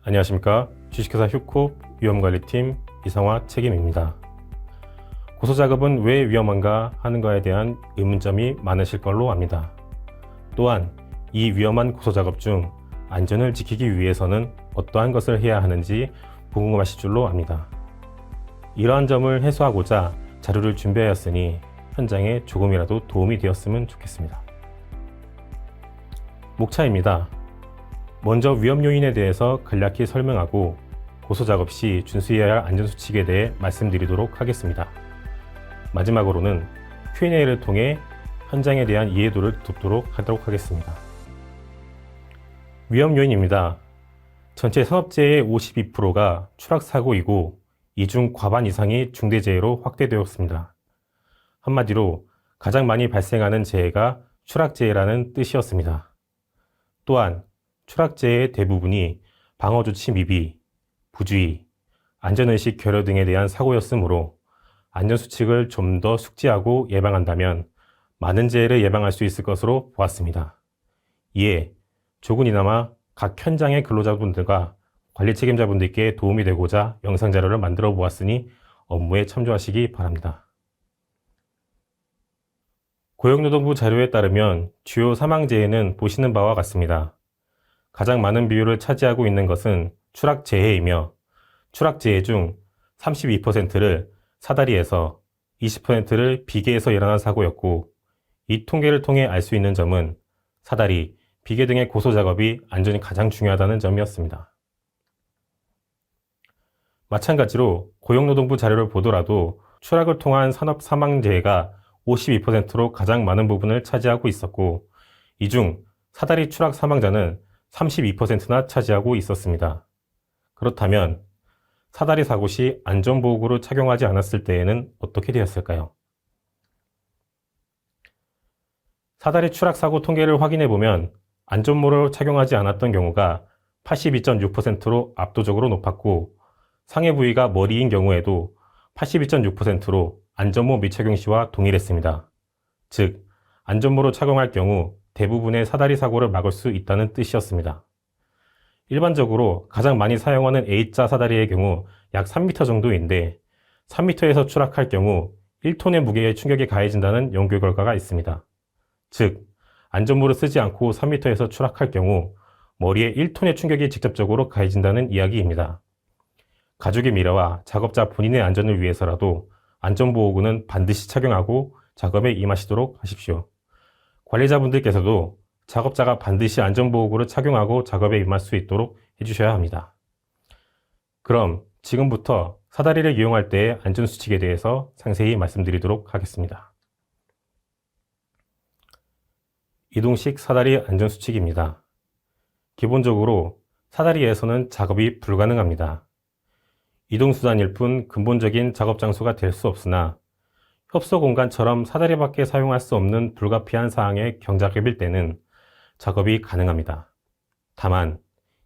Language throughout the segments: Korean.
안녕하십니까. 주식회사 휴콥 위험관리팀 이상화 책임입니다. 고소작업은 왜 위험한가 하는 것에 대한 의문점이 많으실 걸로 압니다. 또한 이 위험한 고소작업 중 안전을 지키기 위해서는 어떠한 것을 해야 하는지 궁금하실 줄로 압니다. 이러한 점을 해소하고자 자료를 준비하였으니 현장에 조금이라도 도움이 되었으면 좋겠습니다. 목차입니다. 먼저 위험 요인에 대해서 간략히 설명하고 고소작업 시 준수해야 할 안전수칙에 대해 말씀드리도록 하겠습니다. 마지막으로는 Q&A를 통해 현장에 대한 이해도를 돕도록 하도록 하겠습니다. 위험 요인입니다. 전체 산업재해의 52%가 추락사고이고 이 중 과반 이상이 중대재해로 확대되었습니다. 한마디로 가장 많이 발생하는 재해가 추락재해라는 뜻이었습니다. 또한 추락재해의 대부분이 방어조치 미비, 부주의, 안전의식 결여 등에 대한 사고였으므로 안전수칙을 좀 더 숙지하고 예방한다면 많은 재해를 예방할 수 있을 것으로 보았습니다. 이에 조금이나마 각 현장의 근로자분들과 관리 책임자분들께 도움이 되고자 영상 자료를 만들어 보았으니 업무에 참조하시기 바랍니다. 고용노동부 자료에 따르면 주요 사망재해는 보시는 바와 같습니다. 가장 많은 비율을 차지하고 있는 것은 추락재해이며 추락재해 중 32%를 사다리에서 20%를 비계에서 일어난 사고였고 이 통계를 통해 알 수 있는 점은 사다리, 비계 등의 고소작업이 안전이 가장 중요하다는 점이었습니다. 마찬가지로 고용노동부 자료를 보더라도 추락을 통한 산업 사망재해가 52%로 가장 많은 부분을 차지하고 있었고 이 중 사다리 추락 사망자는 32%나 차지하고 있었습니다. 그렇다면 사다리 사고 시 안전보호구를 착용하지 않았을 때에는 어떻게 되었을까요? 사다리 추락 사고 통계를 확인해 보면 안전모를 착용하지 않았던 경우가 82.6%로 압도적으로 높았고 상해 부위가 머리인 경우에도 82.6%로 안전모 미착용 시와 동일했습니다. 즉, 안전모를 착용할 경우 대부분의 사다리 사고를 막을 수 있다는 뜻이었습니다. 일반적으로 가장 많이 사용하는 A자 사다리의 경우 약 3m 정도인데 3m에서 추락할 경우 1톤의 무게의 충격이 가해진다는 연구 결과가 있습니다. 즉, 안전모를 쓰지 않고 3m에서 추락할 경우 머리에 1톤의 충격이 직접적으로 가해진다는 이야기입니다. 가족의 미래와 작업자 본인의 안전을 위해서라도 안전보호구는 반드시 착용하고 작업에 임하시도록 하십시오. 관리자분들께서도 작업자가 반드시 안전보호구를 착용하고 작업에 임할 수 있도록 해주셔야 합니다. 그럼 지금부터 사다리를 이용할 때의 안전수칙에 대해서 상세히 말씀드리도록 하겠습니다. 이동식 사다리 안전수칙입니다. 기본적으로 사다리에서는 작업이 불가능합니다. 이동수단일 뿐 근본적인 작업 장소가 될 수 없으나 협소 공간처럼 사다리밖에 사용할 수 없는 불가피한 사항의 경작업일 때는 작업이 가능합니다. 다만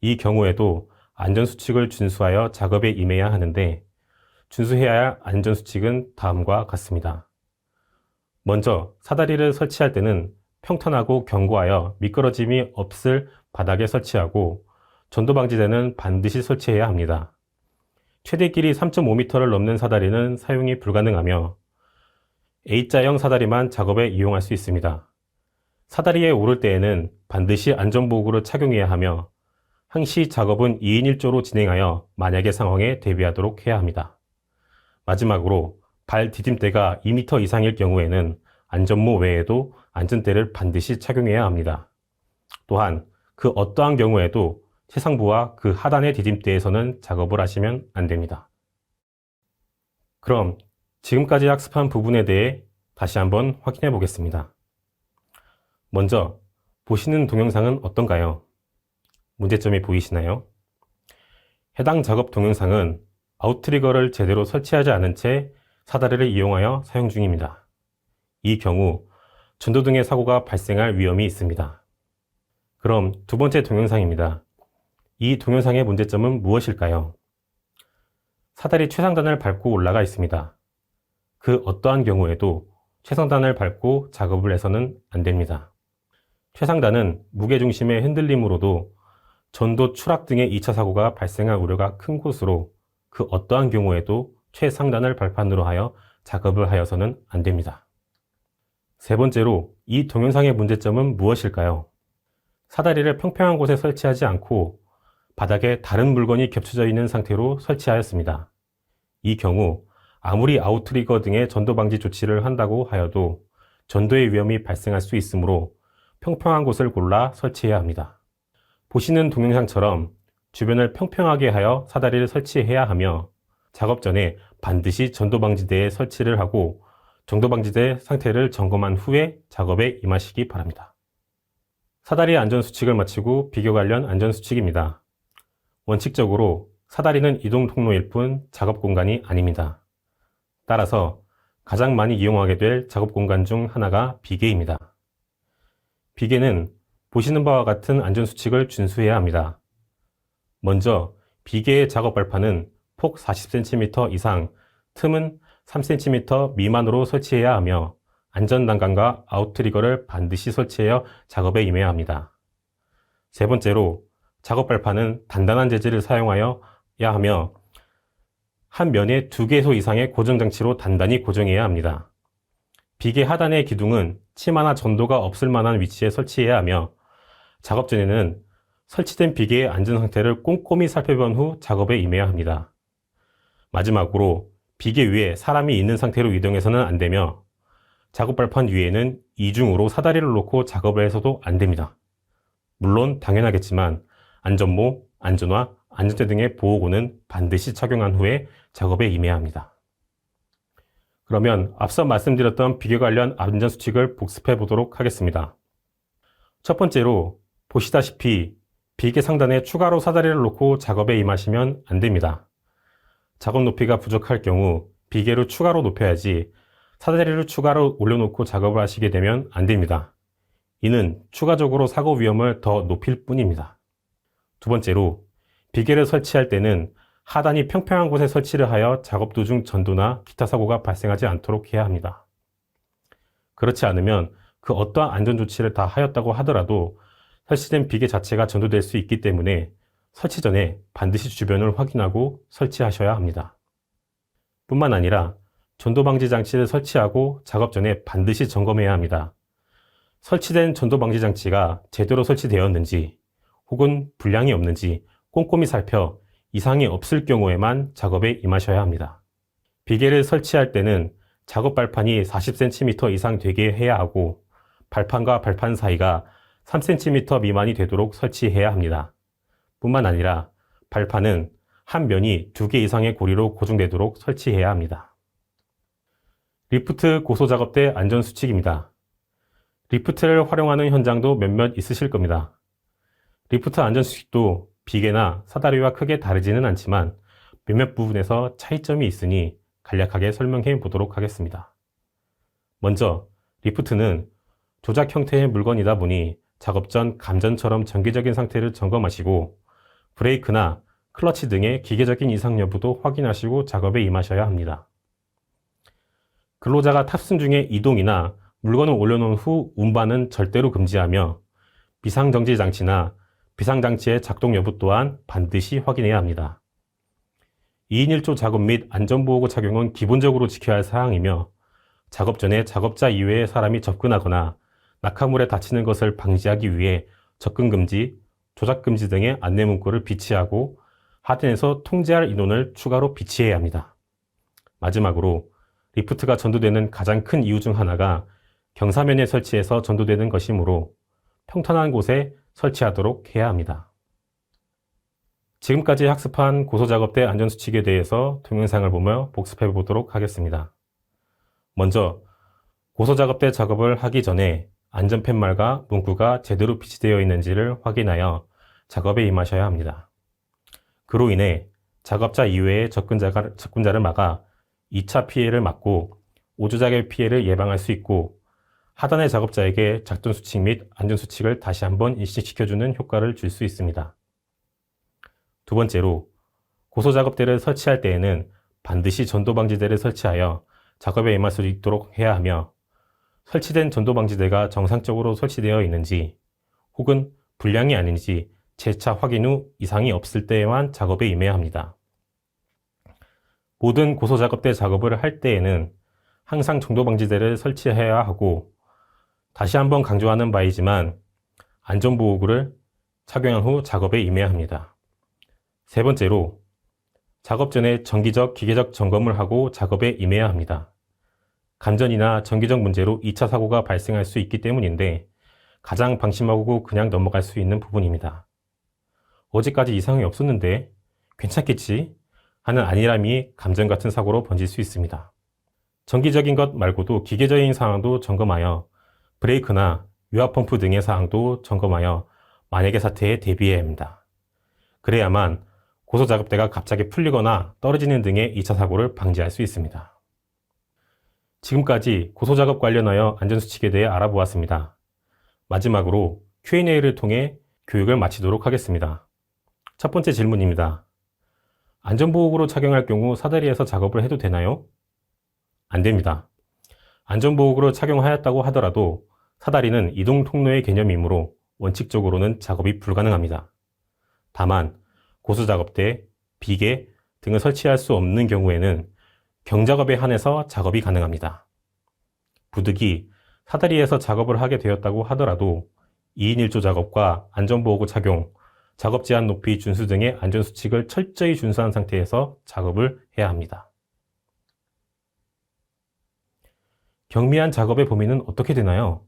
이 경우에도 안전수칙을 준수하여 작업에 임해야 하는데 준수해야 할 안전수칙은 다음과 같습니다. 먼저 사다리를 설치할 때는 평탄하고 견고하여 미끄러짐이 없을 바닥에 설치하고 전도방지대는 반드시 설치해야 합니다. 최대 길이 3.5m를 넘는 사다리는 사용이 불가능하며 A자형 사다리만 작업에 이용할 수 있습니다. 사다리에 오를 때에는 반드시 안전보호구를 착용해야 하며 항시 작업은 2인 1조로 진행하여 만약의 상황에 대비하도록 해야 합니다. 마지막으로 발 디딤대가 2m 이상일 경우에는 안전모 외에도 안전대를 반드시 착용해야 합니다. 또한 그 어떠한 경우에도 최상부와 그 하단의 디딤대에서는 작업을 하시면 안 됩니다. 그럼 지금까지 학습한 부분에 대해 다시 한번 확인해 보겠습니다. 먼저 보시는 동영상은 어떤가요? 문제점이 보이시나요? 해당 작업 동영상은 아웃트리거를 제대로 설치하지 않은 채 사다리를 이용하여 사용 중입니다. 이 경우 전도등의 사고가 발생할 위험이 있습니다. 그럼 두 번째 동영상입니다. 이 동영상의 문제점은 무엇일까요? 사다리 최상단을 밟고 올라가 있습니다. 그 어떠한 경우에도 최상단을 밟고 작업을 해서는 안 됩니다. 최상단은 무게중심의 흔들림으로도 전도 추락 등의 2차 사고가 발생할 우려가 큰 곳으로 그 어떠한 경우에도 최상단을 발판으로 하여 작업을 하여서는 안 됩니다. 세 번째로 이 동영상의 문제점은 무엇일까요? 사다리를 평평한 곳에 설치하지 않고 바닥에 다른 물건이 겹쳐져 있는 상태로 설치하였습니다. 이 경우 아무리 아웃트리거 등의 전도 방지 조치를 한다고 하여도 전도의 위험이 발생할 수 있으므로 평평한 곳을 골라 설치해야 합니다. 보시는 동영상처럼 주변을 평평하게 하여 사다리를 설치해야 하며 작업 전에 반드시 전도방지대에 설치를 하고 전도방지대 상태를 점검한 후에 작업에 임하시기 바랍니다. 사다리 안전수칙을 마치고 비교 관련 안전수칙입니다. 원칙적으로 사다리는 이동 통로일 뿐 작업 공간이 아닙니다. 따라서 가장 많이 이용하게 될 작업 공간 중 하나가 비계입니다. 비계는 보시는 바와 같은 안전수칙을 준수해야 합니다. 먼저 비계의 작업 발판은 폭 40cm 이상, 틈은 3cm 미만으로 설치해야 하며 안전난간과 아웃트리거를 반드시 설치하여 작업에 임해야 합니다. 세 번째로 작업 발판은 단단한 재질을 사용하여야 하며 한 면에 2개소 이상의 고정장치로 단단히 고정해야 합니다. 비계 하단의 기둥은 치마나 전도가 없을 만한 위치에 설치해야 하며 작업 전에는 설치된 비계의 안전 상태를 꼼꼼히 살펴본 후 작업에 임해야 합니다. 마지막으로 비계 위에 사람이 있는 상태로 이동해서는 안 되며 작업 발판 위에는 이중으로 사다리를 놓고 작업을 해서도 안 됩니다. 물론 당연하겠지만 안전모, 안전화, 안전대 등의 보호구는 반드시 착용한 후에 작업에 임해야 합니다. 그러면 앞서 말씀드렸던 비계 관련 안전수칙을 복습해 보도록 하겠습니다. 첫 번째로 보시다시피 비계 상단에 추가로 사다리를 놓고 작업에 임하시면 안 됩니다. 작업 높이가 부족할 경우 비계를 추가로 높여야지 사다리를 추가로 올려놓고 작업을 하시게 되면 안 됩니다. 이는 추가적으로 사고 위험을 더 높일 뿐입니다. 두 번째로 비계를 설치할 때는 하단이 평평한 곳에 설치를 하여 작업 도중 전도나 기타 사고가 발생하지 않도록 해야 합니다. 그렇지 않으면 그 어떠한 안전조치를 다 하였다고 하더라도 설치된 비계 자체가 전도될 수 있기 때문에 설치 전에 반드시 주변을 확인하고 설치하셔야 합니다. 뿐만 아니라 전도방지 장치를 설치하고 작업 전에 반드시 점검해야 합니다. 설치된 전도방지 장치가 제대로 설치되었는지 혹은 불량이 없는지 꼼꼼히 살펴 이상이 없을 경우에만 작업에 임하셔야 합니다. 비계를 설치할 때는 작업 발판이 40cm 이상 되게 해야 하고 발판과 발판 사이가 3cm 미만이 되도록 설치해야 합니다. 뿐만 아니라 발판은 한 면이 2개 이상의 고리로 고정되도록 설치해야 합니다. 리프트 고소작업대 안전수칙입니다. 리프트를 활용하는 현장도 몇몇 있으실 겁니다. 리프트 안전수칙도 비계나 사다리와 크게 다르지는 않지만 몇몇 부분에서 차이점이 있으니 간략하게 설명해 보도록 하겠습니다. 먼저 리프트는 조작 형태의 물건이다 보니 작업 전 감전처럼 정기적인 상태를 점검하시고 브레이크나 클러치 등의 기계적인 이상 여부도 확인하시고 작업에 임하셔야 합니다. 근로자가 탑승 중에 이동이나 물건을 올려놓은 후 운반은 절대로 금지하며 비상정지 장치나 비상장치의 작동 여부 또한 반드시 확인해야 합니다. 2인 1조 작업 및 안전보호구 착용은 기본적으로 지켜야 할 사항이며 작업 전에 작업자 이외의 사람이 접근하거나 낙하물에 다치는 것을 방지하기 위해 접근금지, 조작금지 등의 안내문구를 비치하고 하단에서 통제할 인원을 추가로 비치해야 합니다. 마지막으로 리프트가 전도되는 가장 큰 이유 중 하나가 경사면에 설치해서 전도되는 것이므로 평탄한 곳에 설치하도록 해야 합니다. 지금까지 학습한 고소작업대 안전수칙에 대해서 동영상을 보며 복습해 보도록 하겠습니다. 먼저 고소작업대 작업을 하기 전에 안전팻말과 문구가 제대로 비치되어 있는지를 확인하여 작업에 임하셔야 합니다. 그로 인해 작업자 이외의 접근자를 막아 2차 피해를 막고 5조작의 피해를 예방할 수 있고 하단의 작업자에게 작동수칙 및 안전수칙을 다시 한번 인식시켜주는 효과를 줄 수 있습니다. 두 번째로 고소작업대를 설치할 때에는 반드시 전도방지대를 설치하여 작업에 임할 수 있도록 해야 하며 설치된 전도방지대가 정상적으로 설치되어 있는지, 혹은 불량이 아닌지 재차 확인 후 이상이 없을 때에만 작업에 임해야 합니다. 모든 고소작업대 작업을 할 때에는 항상 전도방지대를 설치해야 하고, 다시 한번 강조하는 바이지만 안전보호구를 착용한 후 작업에 임해야 합니다. 세 번째로, 작업 전에 정기적, 기계적 점검을 하고 작업에 임해야 합니다. 감전이나 전기적 문제로 2차 사고가 발생할 수 있기 때문인데 가장 방심하고 그냥 넘어갈 수 있는 부분입니다. 어제까지 이상이 없었는데 괜찮겠지? 하는 안일함이 감전 같은 사고로 번질 수 있습니다. 정기적인 것 말고도 기계적인 사항도 점검하여 브레이크나 유압펌프 등의 사항도 점검하여 만약의 사태에 대비해야 합니다. 그래야만 고소작업대가 갑자기 풀리거나 떨어지는 등의 2차 사고를 방지할 수 있습니다. 지금까지 고소작업 관련하여 안전수칙에 대해 알아보았습니다. 마지막으로 Q&A를 통해 교육을 마치도록 하겠습니다. 첫 번째 질문입니다. 안전보호구로 착용할 경우 사다리에서 작업을 해도 되나요? 안 됩니다. 안전보호구로 착용하였다고 하더라도 사다리는 이동 통로의 개념이므로 원칙적으로는 작업이 불가능합니다. 다만 고소작업대, 비계 등을 설치할 수 없는 경우에는 경작업에 한해서 작업이 가능합니다. 부득이 사다리에서 작업을 하게 되었다고 하더라도 2인 1조 작업과 안전보호구 착용, 작업 제한 높이 준수 등의 안전수칙을 철저히 준수한 상태에서 작업을 해야 합니다. 경미한 작업의 범위는 어떻게 되나요?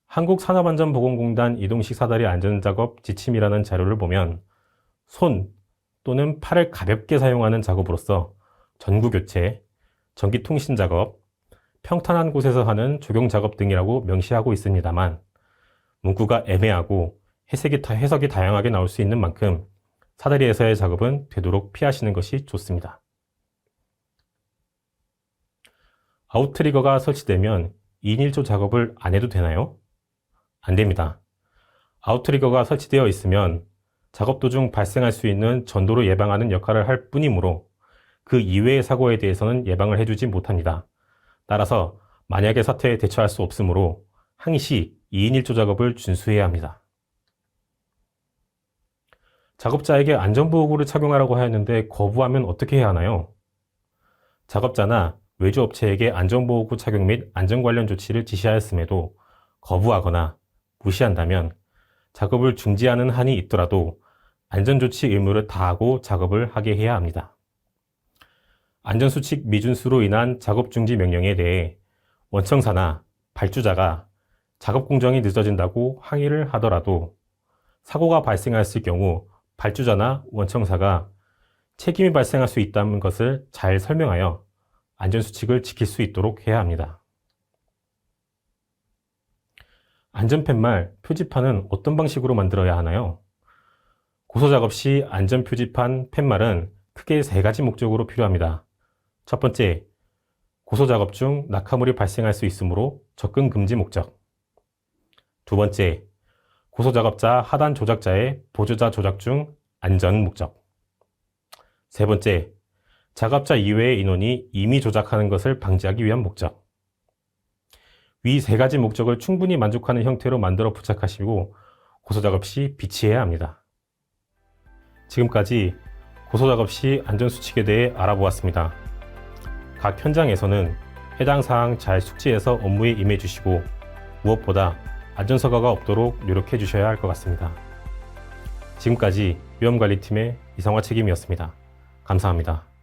한국산업안전보건공단 이동식 사다리 안전작업 지침이라는 자료를 보면 손 또는 팔을 가볍게 사용하는 작업으로서 전구교체, 전기통신작업, 평탄한 곳에서 하는 조경작업 등이라고 명시하고 있습니다만 문구가 애매하고 해석이 다양하게 나올 수 있는 만큼 사다리에서의 작업은 되도록 피하시는 것이 좋습니다. 아웃트리거가 설치되면 2인 1조 작업을 안 해도 되나요? 안 됩니다. 아웃트리거가 설치되어 있으면 작업 도중 발생할 수 있는 전도를 예방하는 역할을 할 뿐이므로 그 이외의 사고에 대해서는 예방을 해주지 못합니다. 따라서 만약의 사태에 대처할 수 없으므로 항시 2인 1조 작업을 준수해야 합니다. 작업자에게 안전보호구를 착용하라고 하였는데 거부하면 어떻게 해야 하나요? 작업자나 외주업체에게 안전보호구 착용 및 안전 관련 조치를 지시하였음에도 거부하거나 무시한다면 작업을 중지하는 한이 있더라도 안전조치 의무를 다하고 작업을 하게 해야 합니다. 안전수칙 미준수로 인한 작업 중지 명령에 대해 원청사나 발주자가 작업 공정이 늦어진다고 항의를 하더라도 사고가 발생했을 경우 발주자나 원청사가 책임이 발생할 수 있다는 것을 잘 설명하여 안전수칙을 지킬 수 있도록 해야 합니다. 안전팻말, 표지판은 어떤 방식으로 만들어야 하나요? 고소작업 시 안전표지판, 팻말은 크게 3가지 목적으로 필요합니다. 첫 번째, 고소작업 중 낙하물이 발생할 수 있으므로 접근 금지 목적. 두 번째, 고소작업자 하단 조작자의 보조자 조작 중 안전 목적. 세 번째, 작업자 이외의 인원이 임의 조작하는 것을 방지하기 위한 목적. 위 3가지 목적을 충분히 만족하는 형태로 만들어 부착하시고 고소작업 시 비치해야 합니다. 지금까지 고소작업 시 안전수칙에 대해 알아보았습니다. 각 현장에서는 해당 사항 잘 숙지해서 업무에 임해 주시고 무엇보다 안전사고가 없도록 노력해 주셔야 할 것 같습니다. 지금까지 위험관리팀의 이성화 책임이었습니다. 감사합니다.